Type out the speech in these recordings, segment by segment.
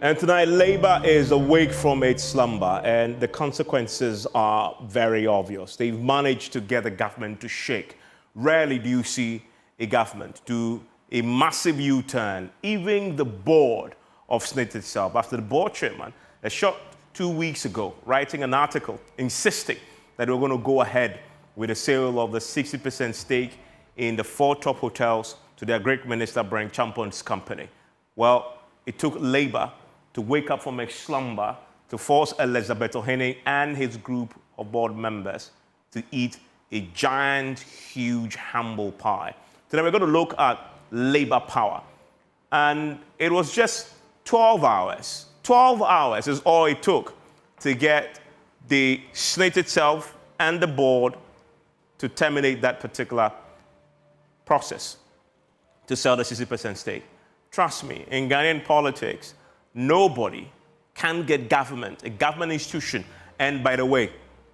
And tonight, Labour is awake from its slumber, and the consequences are very obvious. They've managed to get the government to shake. Rarely do you see a government do a massive U-turn, even the board of SNIT itself. After the board chairman, a short 2 weeks ago, writing an article insisting that we're going to go ahead with the sale of the 60% stake in the 4 top hotels to their great minister, Brian Champon's company. Well, it took Labour to wake up from a slumber to force Elizabeth Ohene and his group of board members to eat a giant, huge, humble pie. Today we're going to look at Labour power. And it was just 12 hours. 12 hours is all it took to get the SNIT itself and the board to terminate that particular process to sell the 60% stake. Trust me, in Ghanaian politics, nobody can get government, a government institution. And by the way,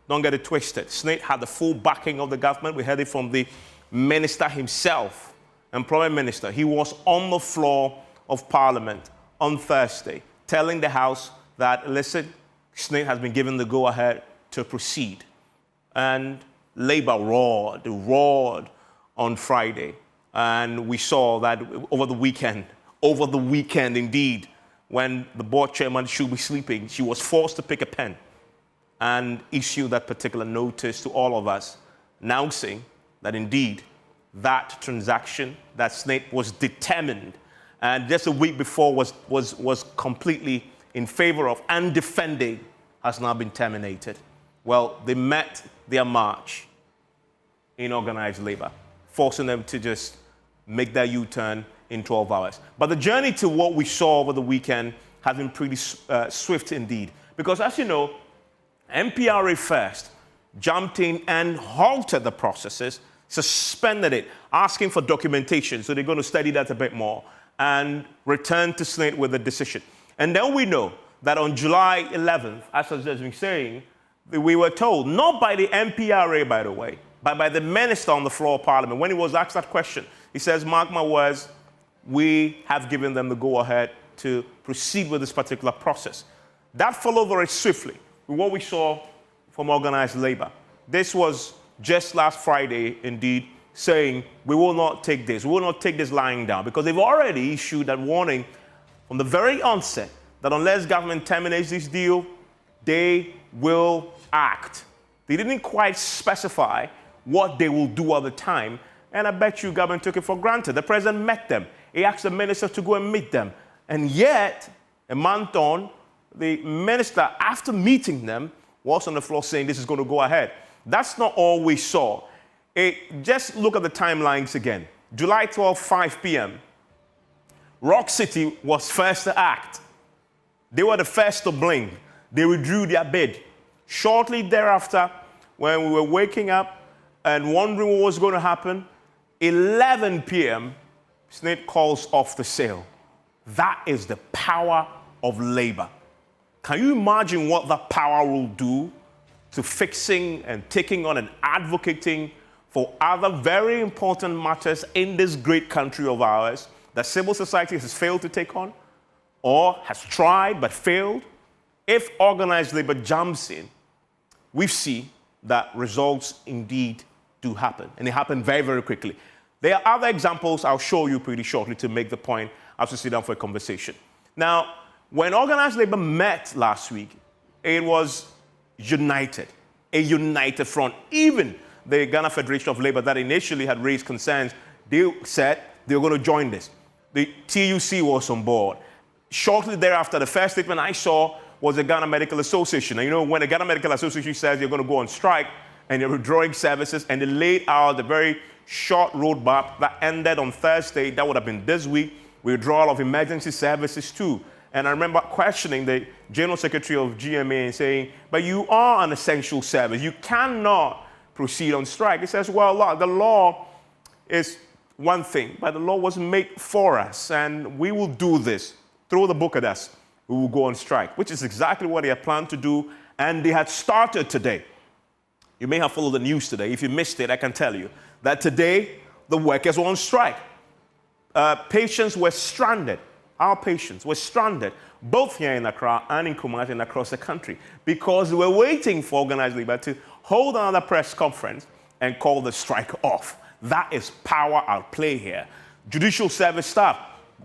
don't get it twisted. SNIT had the full backing of the government. We heard it from the minister himself, employment minister. He was on the floor of Parliament on Thursday, telling the House that, listen, SNIT has been given the go-ahead to proceed. And Labour roared on Friday. And we saw that over the weekend indeed, when the board chairman should be sleeping, she was forced to pick a pen and issue that particular notice to all of us, announcing that indeed that transaction, that SNIT was determined, and just a week before was completely in favor of and defending, has now been terminated. Well, they met their march in organized labor, forcing them to just make that U-turn in 12 hours. But the journey to what we saw over the weekend has been pretty swift indeed. Because as you know, MPRA first jumped in and halted the processes, suspended it, asking for documentation. So they're going to study that a bit more and return to SNIT with a decision. And then we know that on July 11th, as I've been saying, we were told, not by the MPRA, by the way, but by the minister on the floor of Parliament. When he was asked that question, he says, mark my words, we have given them the go-ahead to proceed with this particular process. That followed very swiftly with what we saw from organized labor. This was just last Friday, indeed, saying, we will not take this. We will not take this lying down, because they've already issued that warning from the very onset that unless government terminates this deal, they will act. They didn't quite specify what they will do at the time, and I bet you government took it for granted. The president met them. He asked the minister to go and meet them. And yet, a month on, the minister, after meeting them, was on the floor saying this is going to go ahead. That's not all we saw. Just look at the timelines again. July 12, 5 p.m. Rock City was first to act. They were the first to blink. They withdrew their bid. Shortly thereafter, when we were waking up and wondering what was going to happen, 11 p.m., SNIT calls off the sale. That is the power of labor. Can you imagine what that power will do to fixing and taking on and advocating for other very important matters in this great country of ours that civil society has failed to take on or has tried but failed? If organized labor jumps in, we see that results indeed do happen, and they happen very, very quickly. There are other examples I'll show you pretty shortly to make the point as we sit down for a conversation. Now, when organized labor met last week, it was united, a united front. Even the Ghana Federation of Labor that initially had raised concerns, they said they were going to join this. The TUC was on board. Shortly thereafter, the first statement I saw was the Ghana Medical Association. And you know, when the Ghana Medical Association says they're going to go on strike and they're withdrawing services, and they laid out the very short roadmap that ended on Thursday, that would have been this week, withdrawal of emergency services too. And I remember questioning the General Secretary of GMA and saying, but you are an essential service. You cannot proceed on strike. He says, well, the law is one thing, but the law was made for us, and we will do this. Throw the book at us. We will go on strike, which is exactly what they had planned to do, and they had started today. You may have followed the news today. If you missed it, I can tell you that today the workers were on strike. Patients were stranded our patients were stranded, both here in Accra and in Kumasi and across the country, because they were waiting for organized labor to hold another press conference and call the strike off. That is power at play here. Judicial service staff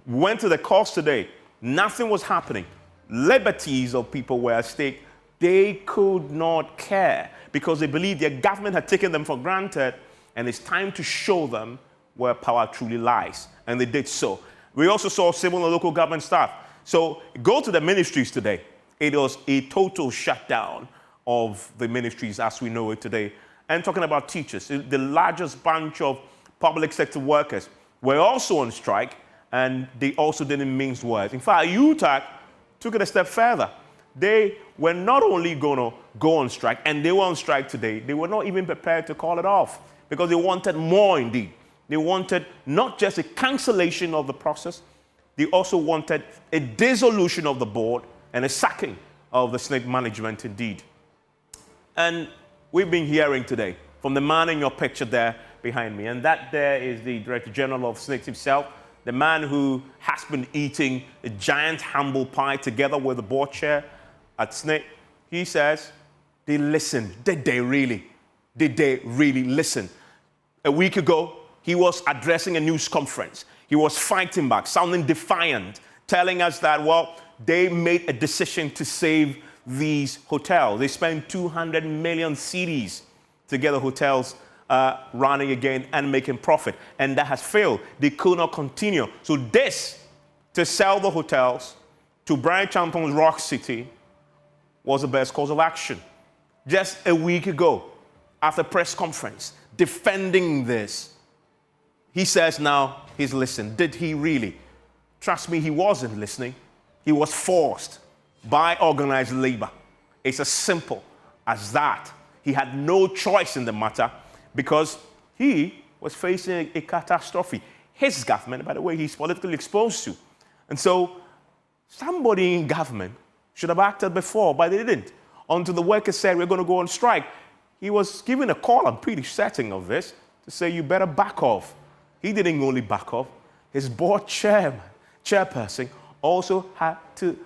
went to the courts today. Nothing was happening. Liberties of people were at stake. They could not care because they believed their government had taken them for granted, and it's time to show them where power truly lies. And they did so. We also saw civil and local government staff. So go to the ministries today. It was a total shutdown of the ministries as we know it today. And talking about teachers, the largest bunch of public sector workers were also on strike, and they also didn't mince words. In fact, UTAC took it a step further. They were not only going to go on strike, and they were on strike today, they were not even prepared to call it off because they wanted more indeed. They wanted not just a cancellation of the process, they also wanted a dissolution of the board and a sacking of the SNIT management indeed. And we've been hearing today from the man in your picture there behind me, and that there is the Director General of SNIT himself, the man who has been eating a giant humble pie together with the board chair at SNIT. He says, they listened. Did they really? Did they really listen? A week ago, he was addressing a news conference. He was fighting back, sounding defiant, telling us that, well, they made a decision to save these hotels. They spent 200 million cedis to get the hotels running again and making profit. And that has failed. They could not continue. So this, to sell the hotels to Brian Champon's Rock City, was the best course of action. Just a week ago, after press conference, defending this, he says now he's listened. Did he really? Trust me, he wasn't listening. He was forced by organized labor. It's as simple as that. He had no choice in the matter because he was facing a catastrophe. His government, by the way, he's politically exposed to. And so somebody in government should have acted before, but they didn't. Until the workers said, we're going to go on strike. He was given a call, I'm pretty certain of this, to say, you better back off. He didn't only back off. His board chairperson also had to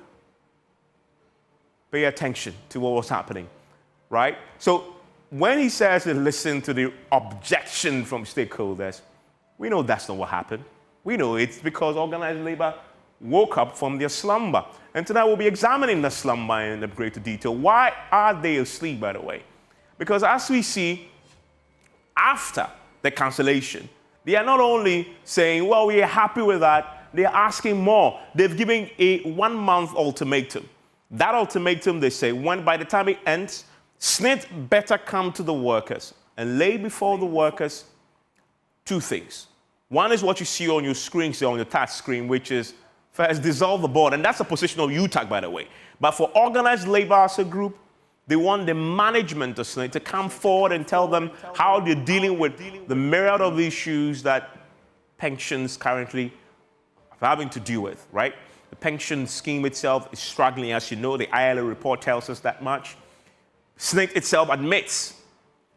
pay attention to what was happening, right? So when he says to listen to the objection from stakeholders, we know that's not what happened. We know it's because organized labor woke up from their slumber. And tonight we'll be examining the slumber in greater detail. Why are they asleep, by the way? Because as we see, after the cancellation, they are not only saying, well, we are happy with that, they are asking more. They've given a 1-month ultimatum. That ultimatum, they say, when by the time it ends, SNIT better come to the workers and lay before the workers two things. One is what you see on your screen, on your touch screen, which is first, dissolve the board. And that's the position of UTAC, by the way. But for organized labor as a group, they want the management of SNIT to come forward and tell them how they're dealing with the myriad of issues that pensions currently are having to deal with, right? The pension scheme itself is struggling, as you know. The ILO report tells us that much. SNIT itself admits,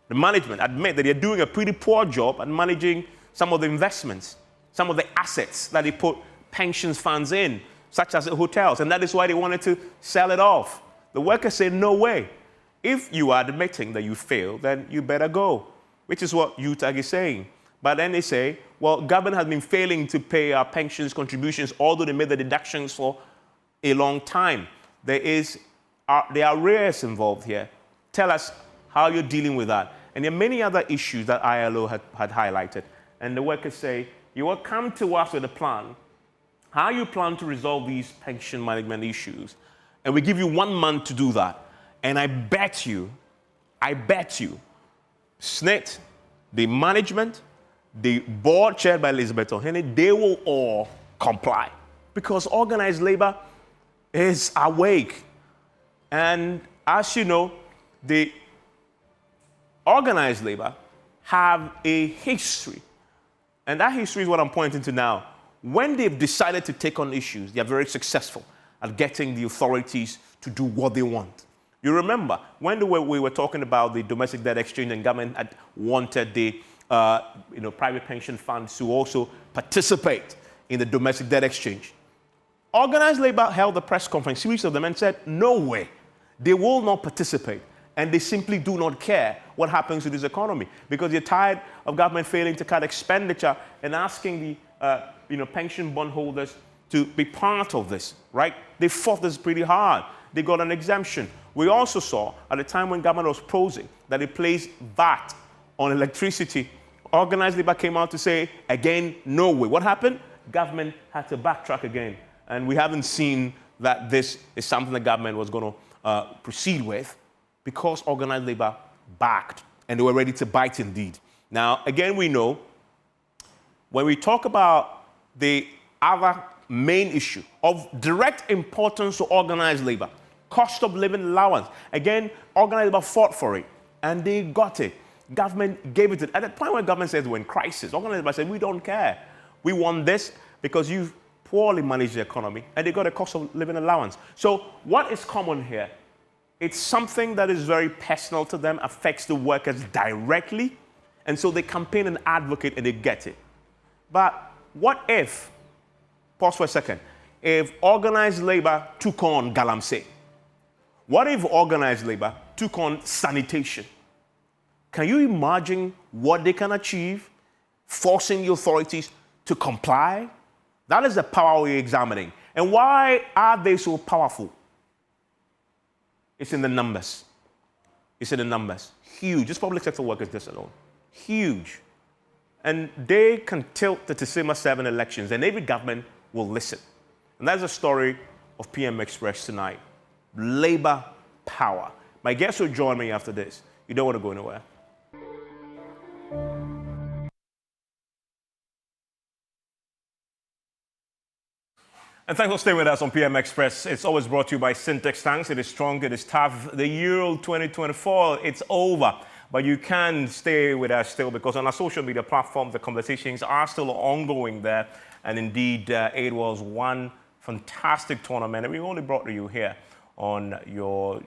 the management admit that they're doing a pretty poor job at managing some of the investments, some of the assets that they put pensions funds in, such as the hotels, and that is why they wanted to sell it off. The workers say, no way. If you are admitting that you failed, then you better go, which is what UTAG is saying. But then they say, well, government has been failing to pay our pensions contributions, although they made the deductions for a long time. There are arrears involved here. Tell us how you're dealing with that. And there are many other issues that ILO had highlighted. And the workers say, you will come to us with a plan, how you plan to resolve these pension management issues. And we give you 1 month to do that. And I bet you, SNIT, the management, the board chaired by Elizabeth Ohene, they will all comply. Because organized labor is awake. And as you know, the organized labor have a history. And that history is what I'm pointing to now. When they've decided to take on issues, they're very successful at getting the authorities to do what they want. You remember, when we were talking about the domestic debt exchange and government had wanted the private pension funds to also participate in the domestic debt exchange. Organized labor held a press conference, series of them, and said, no way, they will not participate. And they simply do not care what happens to this economy because they're tired of government failing to cut expenditure and asking the pension bondholders to be part of this, right? They fought this pretty hard. They got an exemption. We also saw at the time when government was prosing that it placed VAT on electricity. Organized labor came out to say, again, no way. What happened? Government had to backtrack again. And we haven't seen that this is something the government was going to proceed with because organized labor backed and they were ready to bite indeed. Now, again, we know when we talk about the other main issue of direct importance to organized labor, cost of living allowance. Again, organized labor fought for it and they got it. Government gave it to it. At the point where government says we're in crisis, organized labor said, we don't care. We want this because you've poorly managed the economy and they got a cost of living allowance. So what is common here? It's something that is very personal to them, affects the workers directly, and so they campaign and advocate and they get it. But what if, pause for a second, if organized labor took on galamsey? What if organized labor took on sanitation? Can you imagine what they can achieve forcing the authorities to comply? That is the power we're examining. And why are they so powerful? It's in the numbers. It's in the numbers. Huge. Just public sector workers, this alone. Huge. And they can tilt the December 7 elections, and every government will listen. And that's the story of PM Express tonight. Labor power. My guests will join me after this. You don't want to go anywhere. And thanks for staying with us on PM Express. It's always brought to you by Syntax Tanks. It is strong, it is tough. The Euro 2024, it's over. But you can stay with us still because on our social media platforms, the conversations are still ongoing there. And indeed, it was one fantastic tournament. And we only brought to you here on your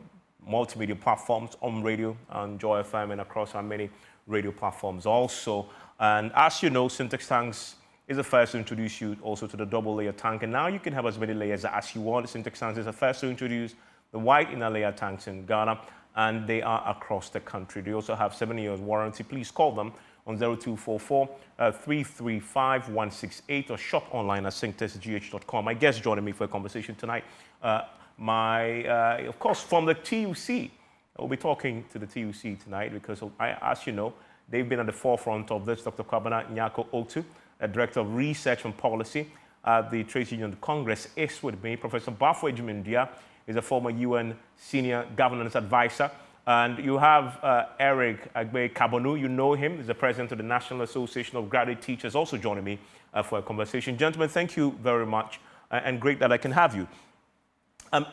multimedia platforms, on radio, on Joy FM, and across our many radio platforms also. And as you know, Syntax Tanks is the first to introduce you also to the double layer tank. And now you can have as many layers as you want. Syntax Tanks is the first to introduce the white inner layer tanks in Ghana, and they are across the country. They also have 7 years warranty. Please call them on 0244 335 168 or shop online at syntaxgh.com. My guest joining me for a conversation tonight, of course, from the TUC. We'll be talking to the TUC tonight because, as you know, they've been at the forefront of this. Dr. Kwabena Nyako Otu, Director of Research and Policy at the Trade Union Congress, is with me. Professor Bafo Ejimindia is a former UN Senior Governance Advisor. And you have Eric Agbe Kabonu. You know him. He's the President of the National Association of Graduate Teachers, also joining me for a conversation. Gentlemen, thank you very much, and great that I can have you.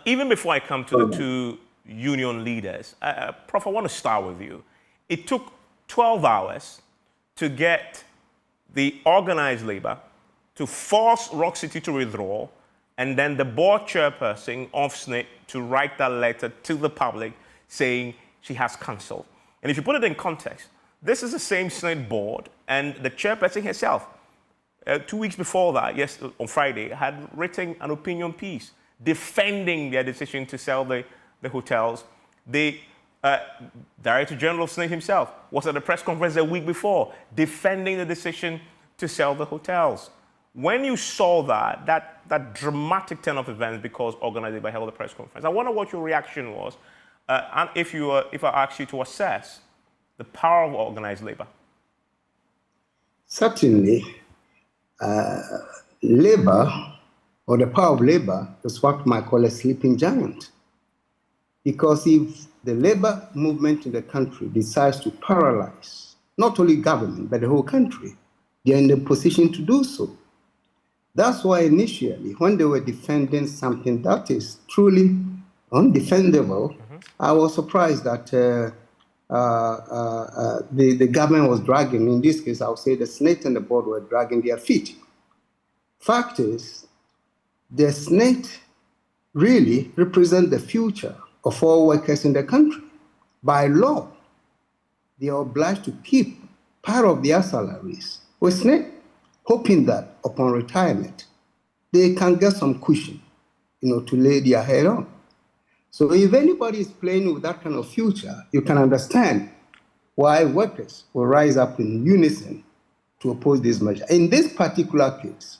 Even before I come to the two union leaders, Prof, I want to start with you. It took 12 hours to get the organized labor to force Rock City to withdraw, and then the board chairperson of SNIT to write that letter to the public saying she has cancelled. And if you put it in context, this is the same SNIT board, and the chairperson herself, 2 weeks before that, yes, on Friday, had written an opinion piece defending their decision to sell the hotels. The Director General of SNIT himself was at a press conference a week before defending the decision to sell the hotels. When you saw that dramatic turn of events because organized by held a press conference, I wonder what your reaction was, and if I asked you to assess the power of organized labor. Certainly, labor, or the power of labor, is what I call a sleeping giant. Because if the labor movement in the country decides to paralyze not only government, but the whole country, they're in the position to do so. That's why initially, when they were defending something that is truly undefendable, I was surprised that the government was dragging, in this case, I would say the SNIT and the board were dragging their feet. Fact is, the SNIT really represent the future of all workers in the country. By law, they are obliged to keep part of their salaries with SNIT, hoping that upon retirement, they can get some cushion. to lay their head on. So if anybody is playing with that kind of future, you can understand why workers will rise up in unison to oppose this measure. In this particular case,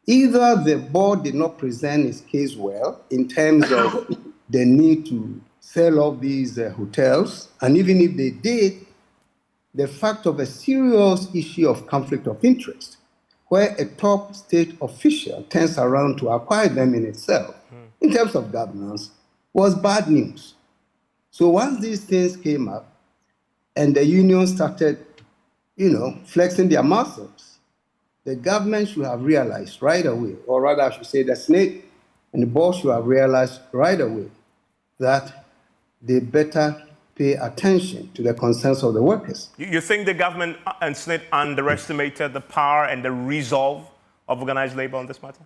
either the board did not present its case well in terms of the need to sell off these hotels, and even if they did, the fact of a serious issue of conflict of interest, where a top state official turns around to acquire them in itself, in terms of governance, was bad news. So once these things came up and the union started, flexing their muscles, the government should have realized right away, or rather I should say the SNIT and the board should have realized right away that they better pay attention to the concerns of the workers. You think the government and SNIT underestimated the power and the resolve of organized labor on this matter?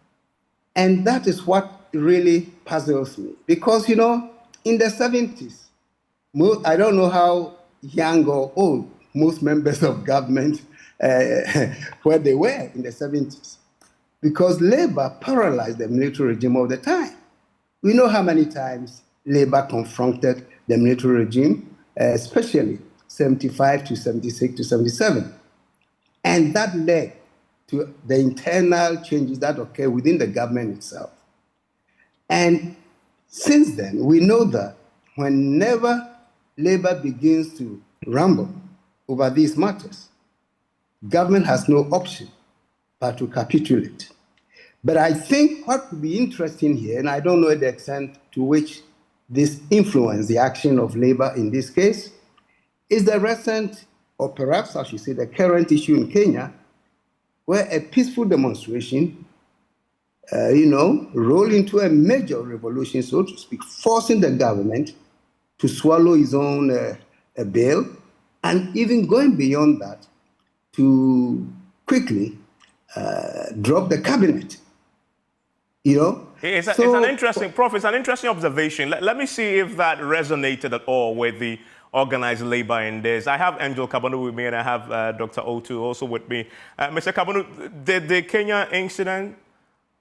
And that is what really puzzles me. Because, in the 70s, I don't know how young or old most members of government where they were in the 70s, because labor paralyzed the military regime of the time. We know how many times labor confronted the military regime, especially 75 to 76 to 77. And that led to the internal changes that occur within the government itself. And since then, we know that whenever labor begins to rumble over these matters, government has no option but to capitulate. But I think what would be interesting here, and I don't know the extent to which this influenced the action of labor in this case, is the recent, or perhaps I should say the current issue in Kenya, where a peaceful demonstration, rolled into a major revolution, so to speak, forcing the government to swallow its own bill, and even going beyond that to quickly drop the cabinet. It's an interesting observation. Let me see if that resonated at all with the organized labor in this. I have Angel Kabanu with me, and I have Dr. Otu also with me. Mr. Kabanu, did the Kenya incident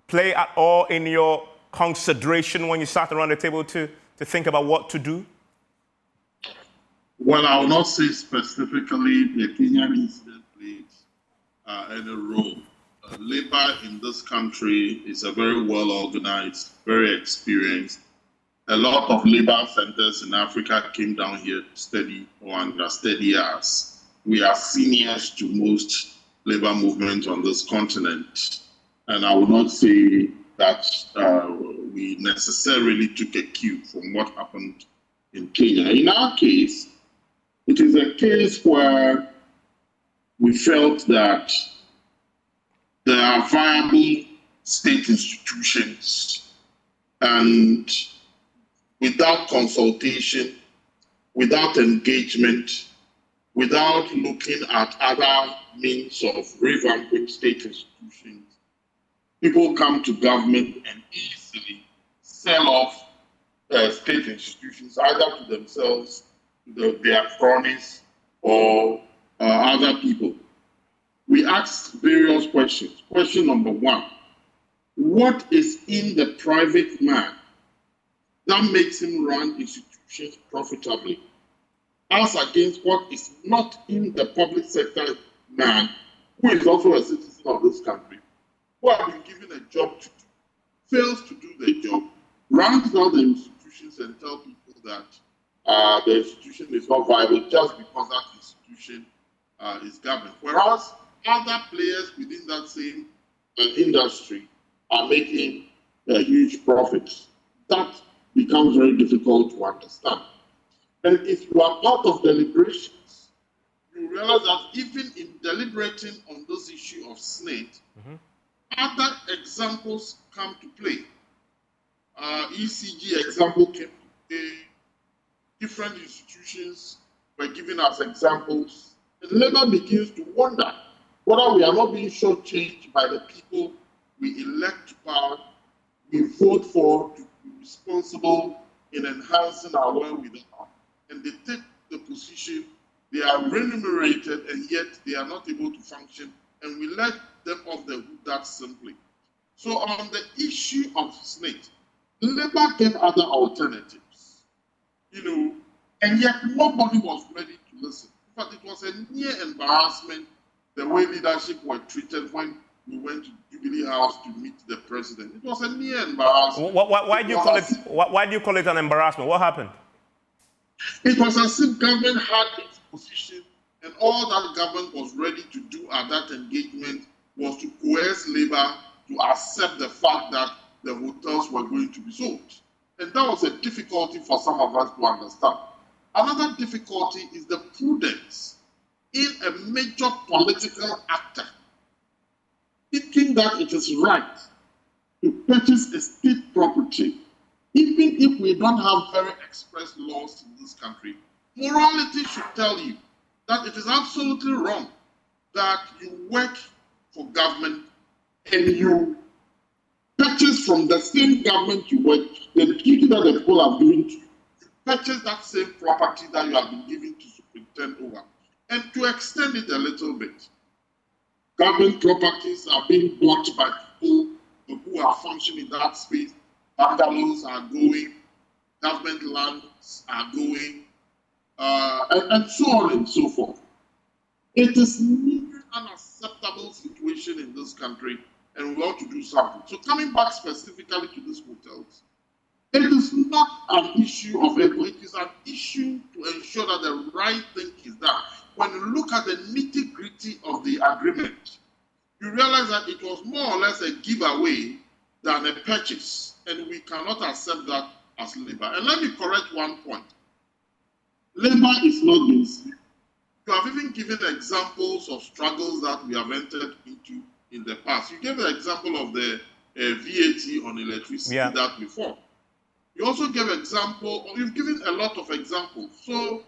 play at all in your consideration when you sat around the table to think about what to do? Well, I will not say specifically the Kenyan incident played any role. Labor in this country is a very well organized, very experienced. A lot of labor centers in Africa came down here to study or understudy us. We are seniors to most labor movements on this continent. And I will not say that we necessarily took a cue from what happened in Kenya. In our case, it is a case where we felt that there are viable state institutions, and without consultation, without engagement, without looking at other means of revamping state institutions, people come to government and easily sell off state institutions, either to themselves, to their cronies, or other people. We asked various questions. Question number one, what is in the private man that makes him run institutions profitably, as against what is not in the public sector man, who is also a citizen of this country, who has been given a job to do, fails to do the job, runs down the institutions and tell people that the institution is not viable just because that institution is government. Whereas other players within that same industry are making huge profits. That becomes very difficult to understand. And if you are part of deliberations, you realize that even in deliberating on this issue of SNIT, other examples come to play. ECG example came to play. Different institutions were given as examples. And labor begins to wonder whether we are not being shortchanged by the people we elect to power, we vote for to be responsible in enhancing our wherewithal. And they take the position, they are remunerated, and yet they are not able to function, and we let them off the hook that simply. So on the issue of SNIT, Labour gave other alternatives, and yet nobody was ready to listen. In fact, it was a near embarrassment the way leadership were treated when we went to Jubilee House to meet the president. It was a near embarrassment. Why do you call it an embarrassment? What happened? It was as if government had its position, and all that government was ready to do at that engagement was to coerce Labour to accept the fact that the hotels were going to be sold. And that was a difficulty for some of us to understand. Another difficulty is the prudence in a major political actor thinking that it is right to purchase a state property, even if we don't have very express laws in this country. Morality should tell you that it is absolutely wrong that you work for government and you purchase from the same government you work, the duty that the people have given to you, purchase that same property that you have been given to superintend over. And to extend it a little bit, government properties are being bought by people who are functioning in that space. Bungalows are going, government lands are going, and so on and so forth. It is an unacceptable situation in this country, and we ought to do something. So coming back specifically to these hotels, it is not an issue of ego, it is an issue to ensure that the right thing is done. When you look at the nitty-gritty of the agreement, you realize that it was more or less a giveaway than a purchase, and we cannot accept that as Labour. And let me correct one point. Labour is not being sleep. You have even given examples of struggles that we have entered into in the past. You gave the example of the VAT on electricity that before. You also gave you've given a lot of examples. So,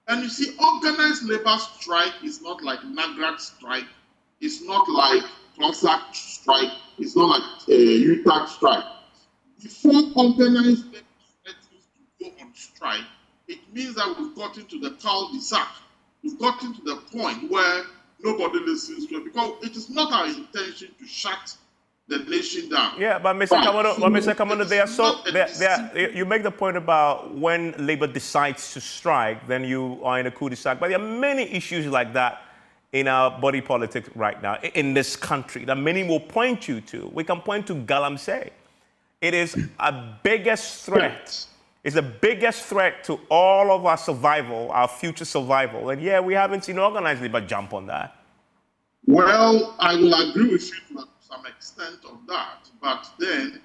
and you see, organized labor strike is not like NAGRAC strike. It's not like CLOSAC strike. It's not like UTAC strike. Before organized labor threatens to go on strike, it means that we've gotten to the cul-de-sac. We've gotten to the point where nobody listens to it, because it is not our intention to shut the nation down. Yeah, but Mr. Kamono, you make the point about when Labour decides to strike, then you are in a cul-de-sac. But there are many issues like that in our body politic right now, in this country, that many will point you to. We can point to Galamsey. It is our biggest threat. It's the biggest threat to all of our survival, our future survival. And yeah, we haven't seen organized labor jump on that. Well, I will agree with you to some extent of that. But then,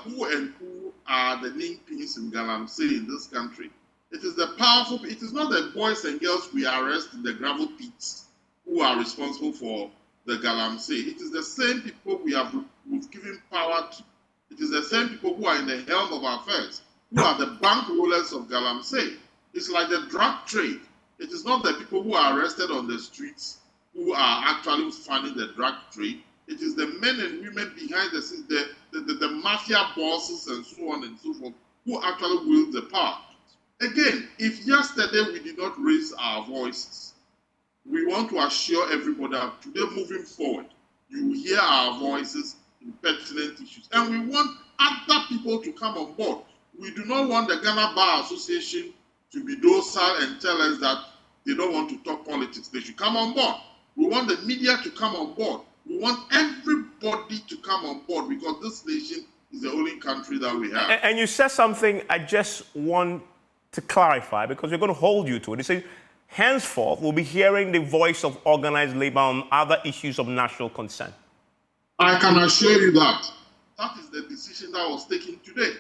who are the linchpins in Galamsey in this country? It is the powerful, it is not the boys and girls we arrest in the gravel pits who are responsible for the Galamsey. It is the same people we've given power to. It is the same people who are in the helm of our affairs, who are the bank rollers of Galamsey. It's like the drug trade. It is not the people who are arrested on the streets who are actually funding the drug trade. It is the men and women behind the scenes, the mafia bosses and so on and so forth, who actually wield the power. Again, if yesterday we did not raise our voices, we want to assure everybody that today moving forward, you will hear our voices in pertinent issues. And we want other people to come on board. We do not want the Ghana Bar Association to be docile and tell us that they don't want to talk politics. They should come on board. We want the media to come on board. We want everybody to come on board, because this nation is the only country that we have. And you said something I just want to clarify, because we're going to hold you to it. You say, henceforth, we'll be hearing the voice of organized labor on other issues of national concern. I can assure you that. That is the decision that was taken today.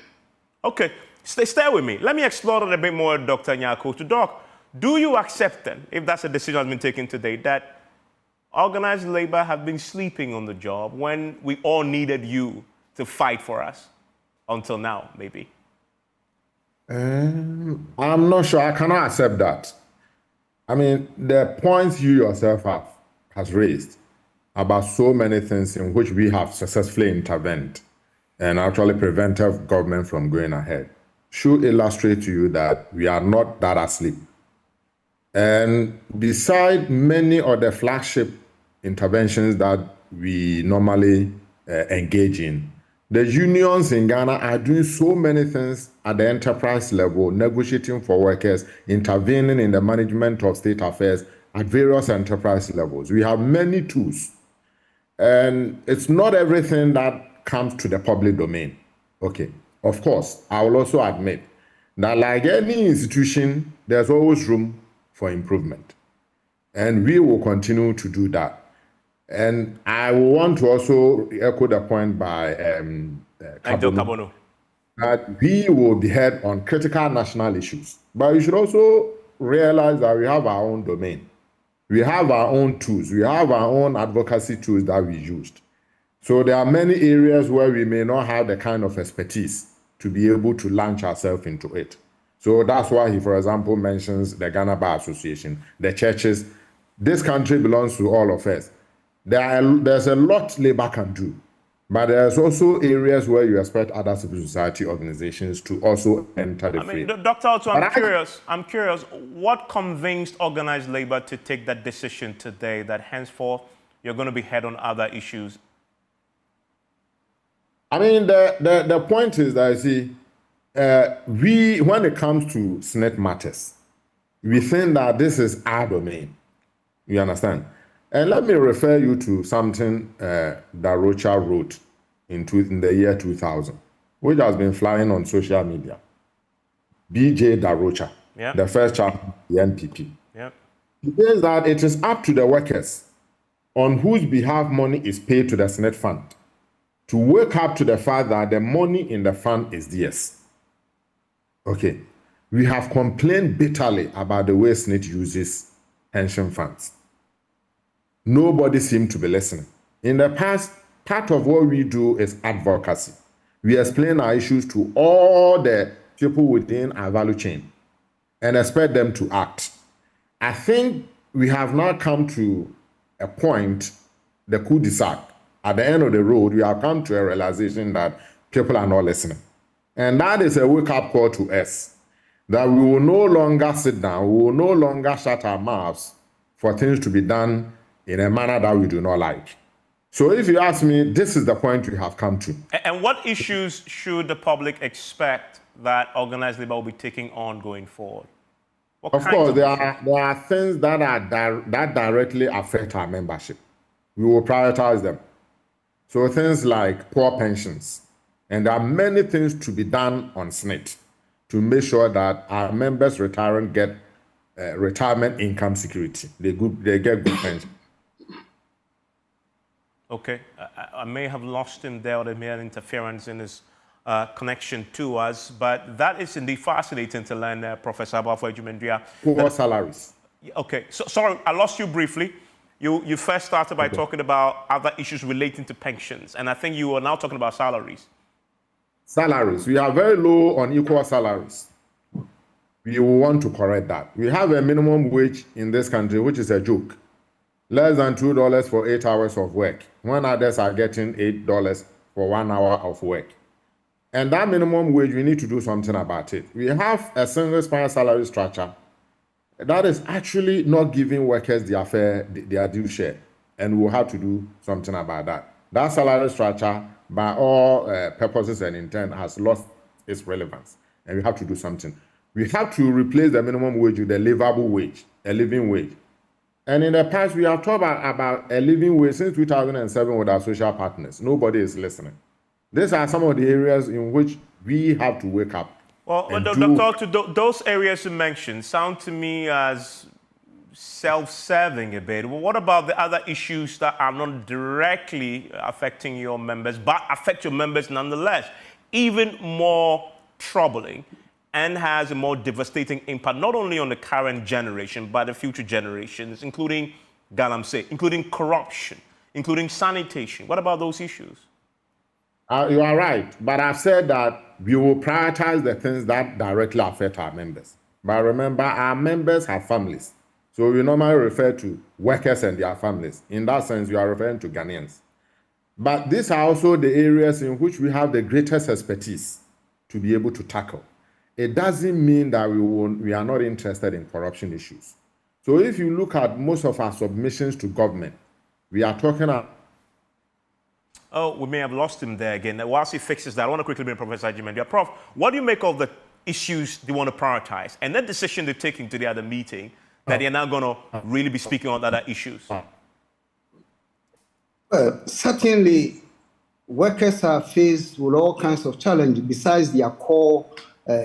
Okay, stay with me. Let me explore that a bit more, Dr. Nyako. Doc, do you accept then, if that's a decision that's been taken today, that organized labor have been sleeping on the job when we all needed you to fight for us? Until now, maybe. I'm not sure. I cannot accept that. I mean, the points you yourself has raised about so many things in which we have successfully intervened and actually prevented government from going ahead should illustrate to you that we are not that asleep. And beside many of the flagship interventions that we normally engage in. The unions in Ghana are doing so many things at the enterprise level, negotiating for workers, intervening in the management of state affairs at various enterprise levels. We have many tools, and it's not everything that comes to the public domain. Okay, of course, I will also admit that like any institution, there's always room for improvement, and we will continue to do that. And I want to also echo the point by Kabono, that we will be heard on critical national issues. But you should also realize that we have our own domain. We have our own tools. We have our own advocacy tools that we used. So there are many areas where we may not have the kind of expertise to be able to launch ourselves into it. So that's why he, for example, mentions the Ghana Bar Association, the churches. This country belongs to all of us. There's a lot Labour can do, but there's also areas where you expect other civil society organizations to also enter the fray. Dr. Otto, I'm curious, what convinced organized Labour to take that decision today that henceforth you're going to be head on other issues? I mean, the point is that, you see, when it comes to SNIT matters, we think that this is our domain. You understand? And let me refer you to something Darocha wrote in the year 2000, which has been flying on social media. B.J. Darocha, the first chapter of the NPP. Yep. He says that it is up to the workers on whose behalf money is paid to the SNIT fund to wake up to the fact that the money in the fund is theirs. Okay. We have complained bitterly about the way SNIT uses pension funds. Nobody seemed to be listening. In the past, part of what we do is advocacy. We explain our issues to all the people within our value chain and expect them to act. I think we have now come to a point, the cul-de-sac. At the end of the road, we have come to a realization that people are not listening. And that is a wake-up call to us, that we will no longer sit down, we will no longer shut our mouths for things to be done in a manner that we do not like. So if you ask me, this is the point we have come to. And what issues should the public expect that organized Labour will be taking on going forward? Of course, there are things that directly affect our membership. We will prioritize them. So things like poor pensions. And there are many things to be done on SNIT to make sure that our members retiring get retirement income security. They get good pension. Okay, I may have lost him there, or there may have interference in his connection to us, but that is indeed fascinating to learn, Professor Abafo Ejumendria. Poor salaries. Okay, so sorry, I lost you briefly. You first started by talking about other issues relating to pensions, and I think you are now talking about salaries. Salaries. We are very low on equal salaries. We want to correct that. We have a minimum wage in this country, which is a joke. Less than $2 for 8 hours of work, when others are getting $8 for 1 hour of work. And that minimum wage, we need to do something about it. We have a single span salary structure that is actually not giving workers their due share, and we'll have to do something about that. That salary structure, by all purposes and intent, has lost its relevance, and we have to do something. We have to replace the minimum wage with a livable wage, a living wage. And in the past, we have talked about a living wage since 2007 with our social partners. Nobody is listening. These are some of the areas in which we have to wake up. Well, Dr. Those areas you mentioned sound to me as self-serving a bit. Well, what about the other issues that are not directly affecting your members, but affect your members nonetheless? Even more troubling and has a more devastating impact, not only on the current generation, but the future generations, including galamsey, including corruption, including sanitation. What about those issues? You are right, but I've said that we will prioritize the things that directly affect our members. But remember, our members have families. So we normally refer to workers and their families. In that sense, you are referring to Ghanaians. But these are also the areas in which we have the greatest expertise to be able to tackle. It doesn't mean that we are not interested in corruption issues. So if you look at most of our submissions to government, we are talking about Oh, we may have lost him there again. Whilst he fixes that, I want to quickly bring Professor Jimendia. Prof, what do you make of the issues they want to prioritize and that decision they're taking today at the meeting that they're now going to really be speaking on other issues? Well, certainly, workers are faced with all kinds of challenges besides their core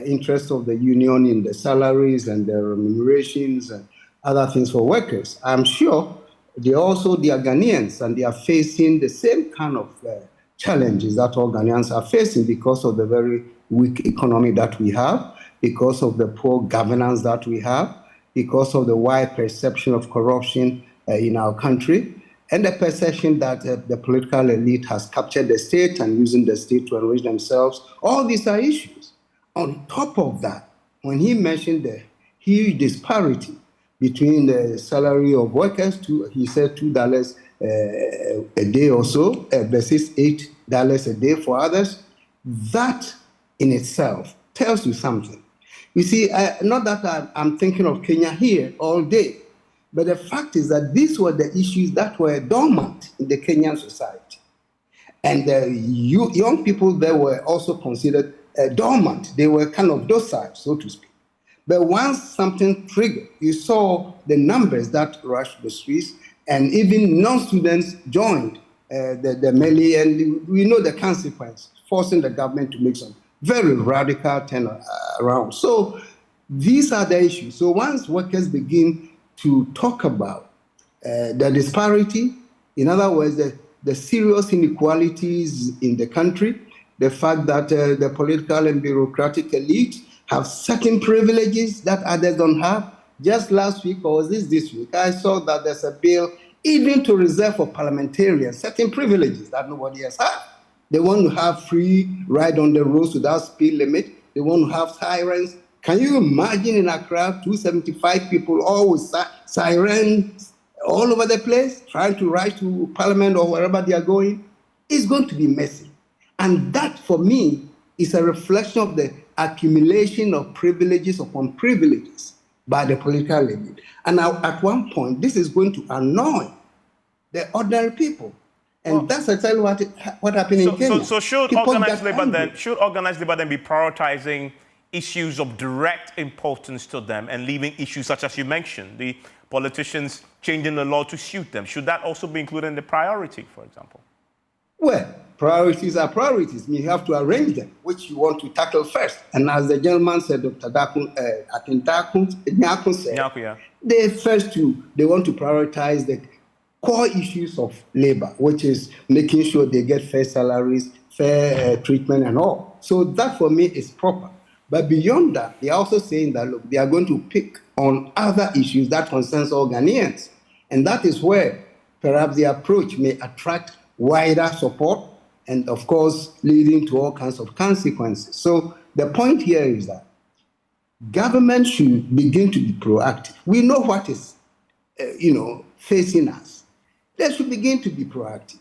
interest of the union in the salaries and the remunerations and other things for workers. I'm sure they are Ghanaians, and they are facing the same kind of challenges that all Ghanaians are facing because of the very weak economy that we have, because of the poor governance that we have, because of the wide perception of corruption in our country, and the perception that the political elite has captured the state and using the state to enrich themselves. All these are issues. On top of that, when he mentioned the huge disparity between the salary of workers, he said $2 a day or so, versus $8 a day for others, that in itself tells you something. You see, not that I'm thinking of Kenya here all day, but the fact is that these were the issues that were dormant in the Kenyan society. And young people there were also considered dormant. They were kind of docile, so to speak. But once something triggered, you saw the numbers that rushed the streets, and even non-students joined the melee, and we know the consequence, forcing the government to make some very radical turnaround. So these are the issues. So once workers begin to talk about the disparity, in other words, the serious inequalities in the country, the fact that the political and bureaucratic elite have certain privileges that others don't have. Just last week, or was this week, I saw that there's a bill even to reserve for parliamentarians certain privileges that nobody else has. They want to have free ride on the roads without speed limit. They want to have sirens. Can you imagine in Accra, 275 people all with sirens all over the place, trying to ride to Parliament or wherever they are going? It's going to be messy. And that, for me, is a reflection of the accumulation of privileges upon privileges by the political elite. And now, at one point, this is going to annoy the ordinary people. And that's exactly what happened in Kenya. So should organized labor then be prioritizing issues of direct importance to them and leaving issues such as you mentioned, the politicians changing the law to suit them? Should that also be included in the priority, for example? Well, priorities are priorities. You have to arrange them, which you want to tackle first. And as the gentleman said, Dr. Nyako said, they want to prioritize the core issues of labor, which is making sure they get fair salaries, fair treatment and all. So that for me is proper. But beyond that, they are also saying that, look, they are going to pick on other issues that concerns all Ghanaians. And that is where perhaps the approach may attract wider support and, of course, leading to all kinds of consequences. So the point here is that government should begin to be proactive. We know what is, facing us. They should begin to be proactive.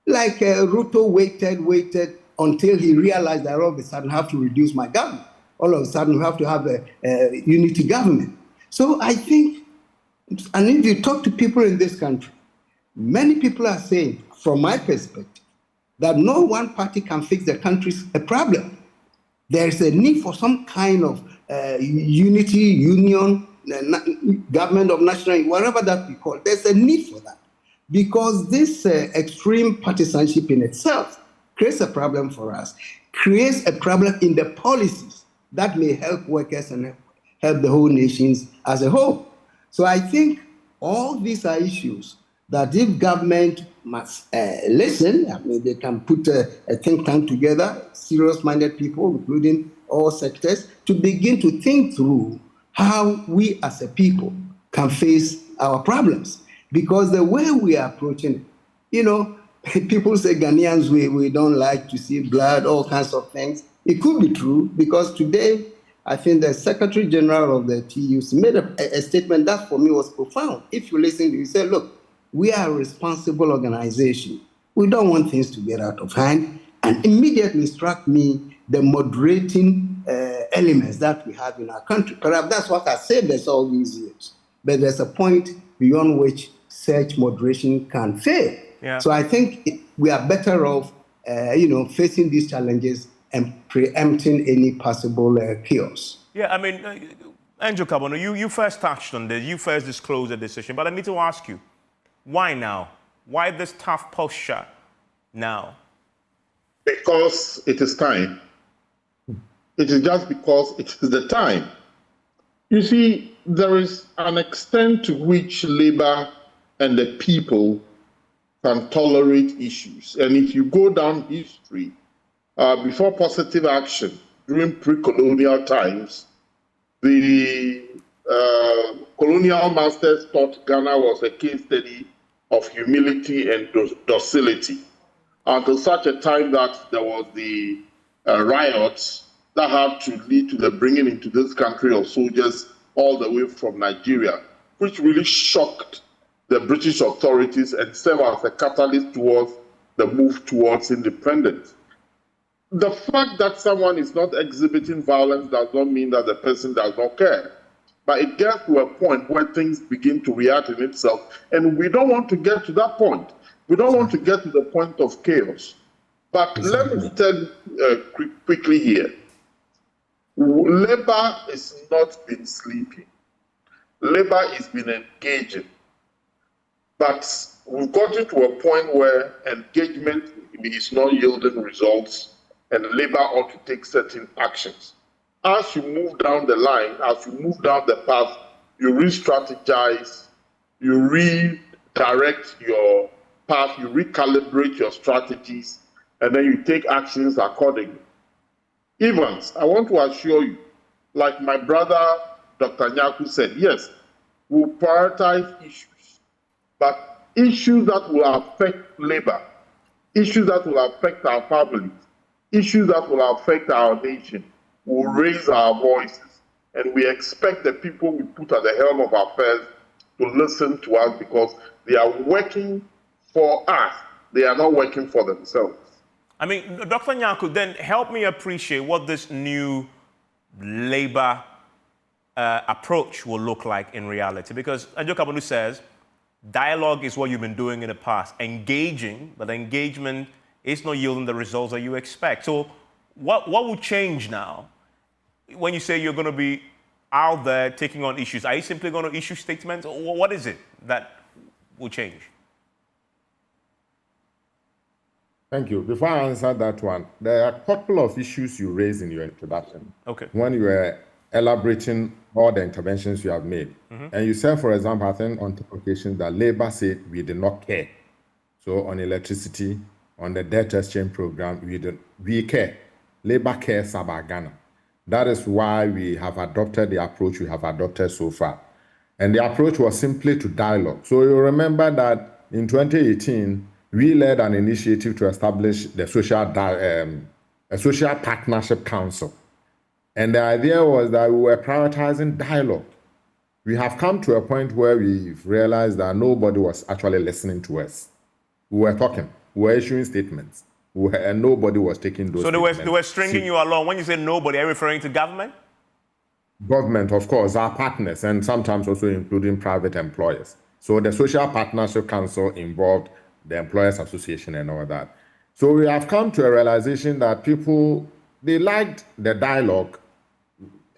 Like Ruto waited until he realized that all of a sudden I have to reduce my government. All of a sudden we have to have a unity government. So I think, and if you talk to people in this country, many people are saying, from my perspective, that no one party can fix the country's problem. There is a need for some kind of unity, union, government of national, whatever that we call it. There's a need for that. Because this extreme partisanship in itself creates a problem for us, creates a problem in the policies that may help workers and help the whole nations as a whole. So I think all these are issues that if government must listen, I mean, they can put a think tank together, serious-minded people, including all sectors, to begin to think through how we as a people can face our problems. Because the way we are approaching it, people say Ghanaians, we don't like to see blood, all kinds of things. It could be true, because today, I think the Secretary General of the TU made a statement that for me was profound. If you listen to it, you say, look, we are a responsible organization. We don't want things to get out of hand. And immediately struck me the moderating elements that we have in our country. Perhaps that's what I said this all these years. But there's a point beyond which such moderation can fail. Yeah. So I think we are better off, facing these challenges and preempting any possible chaos. Yeah, I mean, Andrew Kabono, you first touched on this, you first disclosed the decision, but I need to ask you, why now? Why this tough posture now? Because it is time. It is just because it is the time. You see, there is an extent to which labor and the people can tolerate issues. And if you go down history, before positive action, during pre-colonial times, the colonial masters thought Ghana was a case study of humility and docility, until such a time that there was the riots that had to lead to the bringing into this country of soldiers all the way from Nigeria, which really shocked the British authorities and served as a catalyst towards the move towards independence. The fact that someone is not exhibiting violence does not mean that the person does not care. But it gets to a point where things begin to react in itself, and we don't want to get to that point. We don't want to get to the point of chaos. But let me tell you quickly here. Labor has not been sleeping. Labor has been engaging. But we've gotten to a point where engagement is not yielding results, and labor ought to take certain actions. As you move down the line, as you move down the path, you re-strategize, you redirect your path, you recalibrate your strategies, and then you take actions accordingly. Evans, I want to assure you, like my brother Dr. Nyaku said, yes, we'll prioritize issues, but issues that will affect labor, issues that will affect our families, issues that will affect our nation, will raise our voices. And we expect the people we put at the helm of affairs to listen to us, because they are working for us. They are not working for themselves. I mean, Dr. Nyaku, then help me appreciate what this new labor approach will look like in reality. Because Andrew Kabono says, dialogue is what you've been doing in the past, engaging, but engagement is not yielding the results that you expect. So what will change now when you say you're going to be out there taking on issues? Are you simply going to issue statements, or what is it that will change? Thank you. Before I answer that one, there are a couple of issues you raised in your introduction. Okay. When you were elaborating all the interventions you have made. And you said, for example, I think on two occasions that labor said we did not care. So on electricity, on the debt exchange program, we care. Labor cares about Ghana. That is why we have adopted the approach we have adopted so far. And the approach was simply to dialogue. So you remember that in 2018, we led an initiative to establish the a social partnership council. And the idea was that we were prioritizing dialogue. We have come to a point where we've realized that nobody was actually listening to us. We were talking, we were issuing statements, and nobody was taking those statements. So they were stringing you along. When you say nobody, are you referring to government? Government, of course, our partners, and sometimes also including private employers. So the Social Partnership Council involved the Employers Association and all that. So we have come to a realization that people, they liked the dialogue,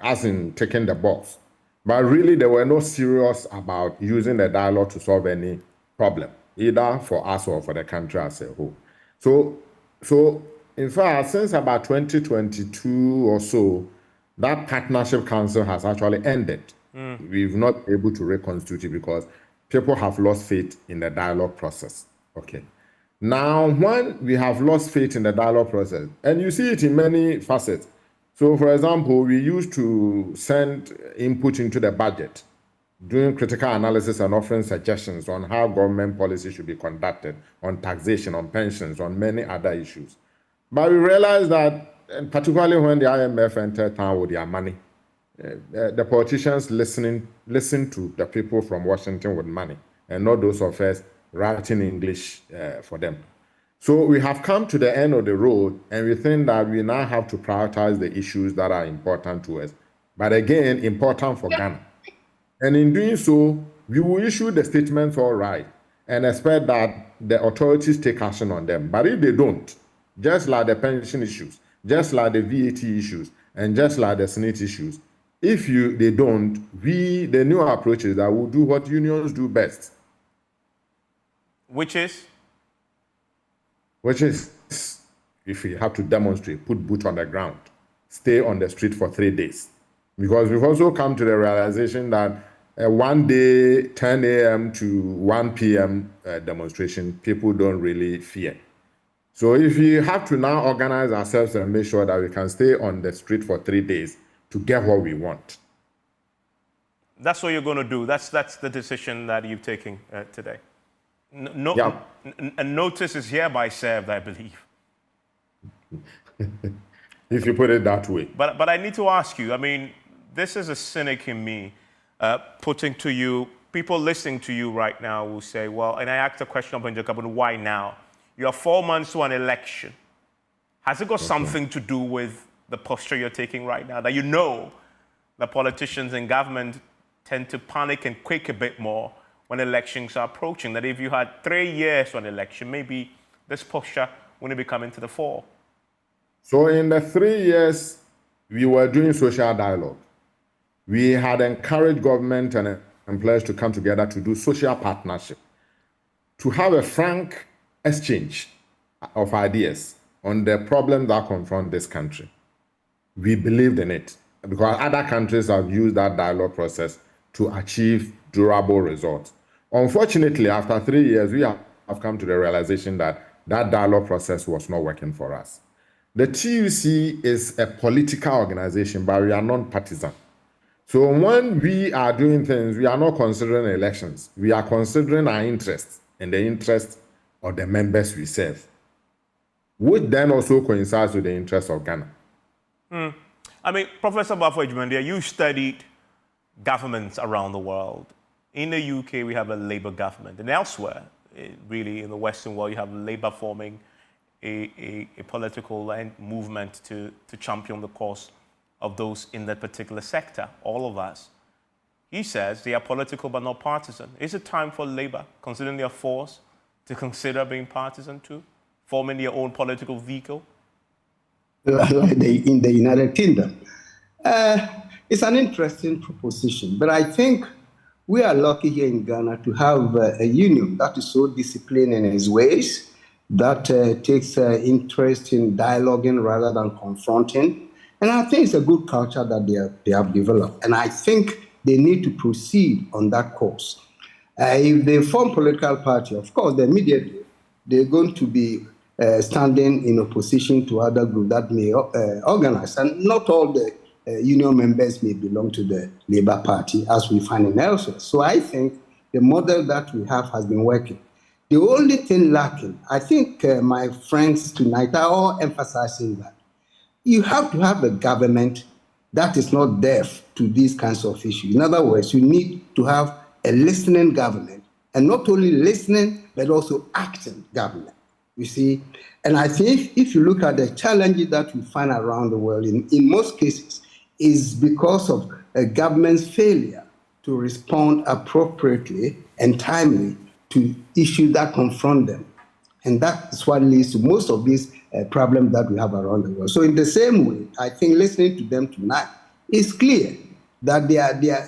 as in taking the box. But really, they were not serious about using the dialogue to solve any problem, either for us or for the country as a whole. So in fact, since about 2022 or so, that partnership council has actually ended. We've not been able to reconstitute it because people have lost faith in the dialogue process. Okay. Now, when we have lost faith in the dialogue process, and you see it in many facets. So, for example, we used to send input into the budget, doing critical analysis and offering suggestions on how government policy should be conducted, on taxation, on pensions, on many other issues. But we realized that, and particularly when the IMF entered town with their money, the politicians listen to the people from Washington with money, and not those of us writing English for them. So we have come to the end of the road, and we think that we now have to prioritize the issues that are important to us, but again, important for Ghana. And in doing so, we will issue the statements all right. and expect that the authorities take action on them. But if they don't, just like the pension issues, just like the VAT issues, and just like the SNIT issues, if they don't, the new approach is that we'll do what unions do best. Which is? Which is, if we have to demonstrate, put boots on the ground, stay on the street for 3 days. Because we've also come to the realization that one day, 10 a.m. to 1 p.m. Demonstration, people don't really fear. So if we have to now organize ourselves and make sure that we can stay on the street for 3 days to get what we want. That's what you're going to do. That's the decision that you've taken today. A notice is hereby served, I believe. If you put it that way. But I need to ask you, I mean, this is a cynic in me putting to you, people listening to you right now will say, well, and I asked a question of Benjamin, why now? You are 4 months to an election. Has it got something to do with the posture you're taking right now? That you know the politicians in government tend to panic and quake a bit more when elections are approaching. That if you had 3 years to an election, maybe this posture wouldn't be coming to the fore. So in the 3 years, we were doing social dialogue. We had encouraged government and employers to come together to do social partnership, to have a frank exchange of ideas on the problems that confront this country. We believed in it because other countries have used that dialogue process to achieve durable results. Unfortunately, after 3 years, we have come to the realization that that dialogue process was not working for us. The TUC is a political organization, but we are non-partisan. So when we are doing things, we are not considering elections. We are considering our interests and the interests of the members we serve, which then also coincides with the interests of Ghana. I mean, Professor Bafo-Adjumandea, you studied governments around the world. In the UK, we have a Labour government. And elsewhere, really in the Western world, you have Labour forming a political movement to champion the cause of those in that particular sector, all of us. He says they are political but not partisan. Is it time for Labour, considering their force, to consider being partisan too, forming their own political vehicle? Like in the United Kingdom. It's an interesting proposition, but I think we are lucky here in Ghana to have a union that is so disciplined in its ways, that takes interest in dialoguing rather than confronting. And I think it's a good culture that they have developed. And I think they need to proceed on that course. If they form political party, of course, immediately they're going to be standing in opposition to other groups that may organize. And not all the union members may belong to the Labour Party, as we find in elsewhere. So I think the model that we have has been working. The only thing lacking, I think my friends tonight are all emphasizing that you have to have a government that is not deaf to these kinds of issues. In other words, you need to have a listening government, and not only listening, but also acting government, you see. And I think if you look at the challenges that we find around the world, in most cases, is because of a government's failure to respond appropriately and timely to issues that confront them. And that is what leads to most of these problems that we have around the world. So in the same way, I think listening to them tonight, it's clear that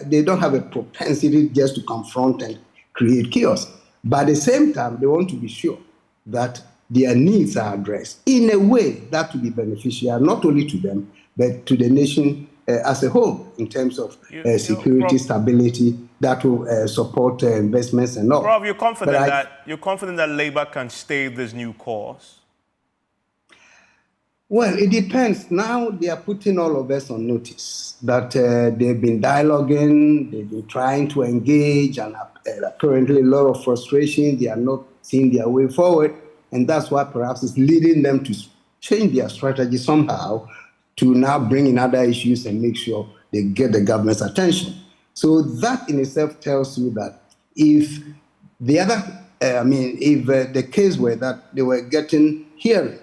they don't have a propensity just to confront and create chaos. But at the same time, they want to be sure that their needs are addressed in a way that will be beneficial, not only to them, but to the nation as a whole, in terms of security, stability, that will support investments and all. Prof, you're confident that Labour can stay this new course? Well, it depends. Now they are putting all of us on notice that they've been dialoguing, they've been trying to engage, and apparently a lot of frustration. They are not seeing their way forward, and that's why perhaps it's leading them to change their strategy somehow to now bring in other issues and make sure they get the government's attention. So that in itself tells you that if the other, if the case were that they were getting hearing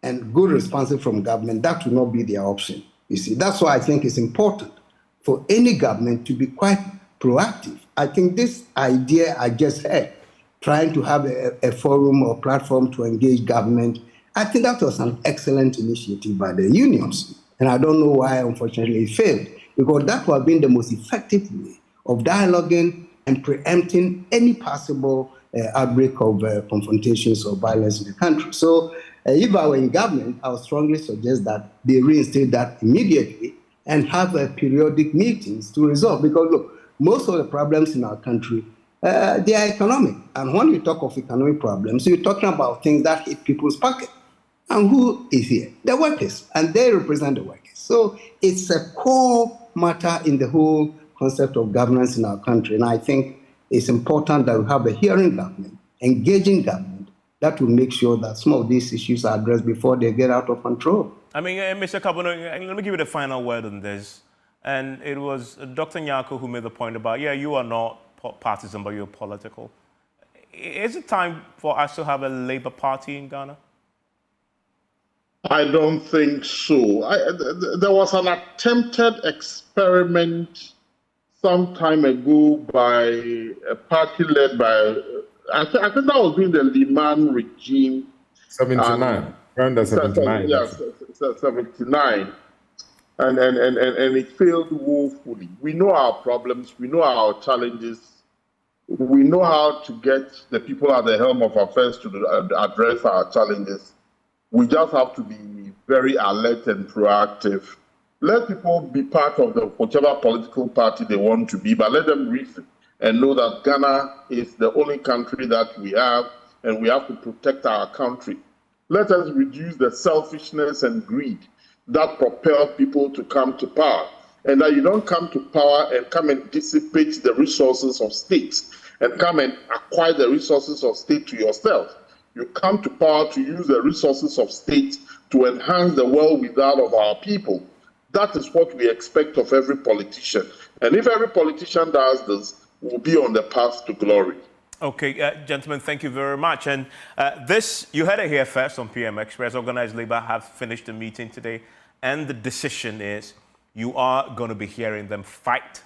and good responses from government, that would not be their option. You see, that's why I think it's important for any government to be quite proactive. I think this idea I just heard trying to have a forum or platform to engage government. I think that was an excellent initiative by the unions. And I don't know why, unfortunately, it failed, because that would have been the most effective way of dialoguing and preempting any possible outbreak of confrontations or violence in the country. So if I were in government, I would strongly suggest that they reinstate that immediately and have periodic meetings to resolve. Because look, most of the problems in our country, they are economic. And when you talk of economic problems, you're talking about things that hit people's pocket. And who is here? The workers, and they represent the workers. So it's a core matter in the whole concept of governance in our country. And I think it's important that we have a hearing government, engaging government, that will make sure that some of these issues are addressed before they get out of control. I mean, Mr. Kabono, let me give you the final word on this. And it was Dr. Nyako who made the point about, yeah, you are not partisan, but you're political. Is it time for us to have a Labour Party in Ghana? I don't think so. There was an attempted experiment some time ago by a party led by, I think that was during the Liman regime. 79, around the 79. Yes, 79. And it failed woefully. We know our problems, we know our challenges, we know how to get the people at the helm of affairs to address our challenges. We just have to be very alert and proactive. Let people be part of whichever political party they want to be, but let them reason and know that Ghana is the only country that we have, and we have to protect our country. Let us reduce the selfishness and greed that propel people to come to power, and that you don't come to power and come and dissipate the resources of states and come and acquire the resources of state to yourself. You come to power to use the resources of state to enhance the well-being of our people. That is what we expect of every politician. And if every politician does this, we'll be on the path to glory. Okay, gentlemen, thank you very much. And this, you heard it here first on PM Express. Organized Labour have finished the meeting today. And the decision is you are going to be hearing them fight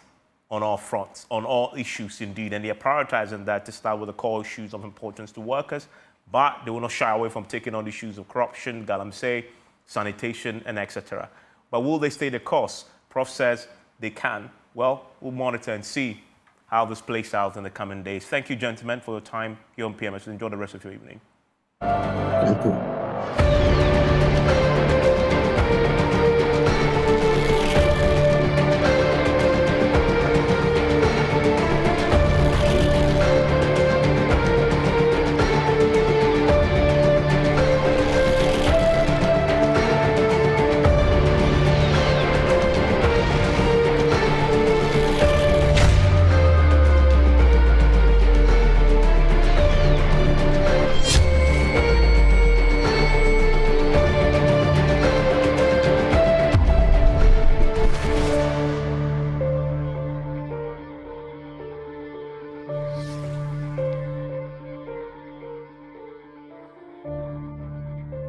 on all fronts, on all issues indeed. And they are prioritizing that to start with the core issues of importance to workers. But they will not shy away from taking on issues of corruption, galamsey, sanitation, and etc. But will they stay the course? Prof says they can. Well, we'll monitor and see how this plays out in the coming days. Thank you, gentlemen, for your time here on PMS. Enjoy the rest of your evening. Thank you.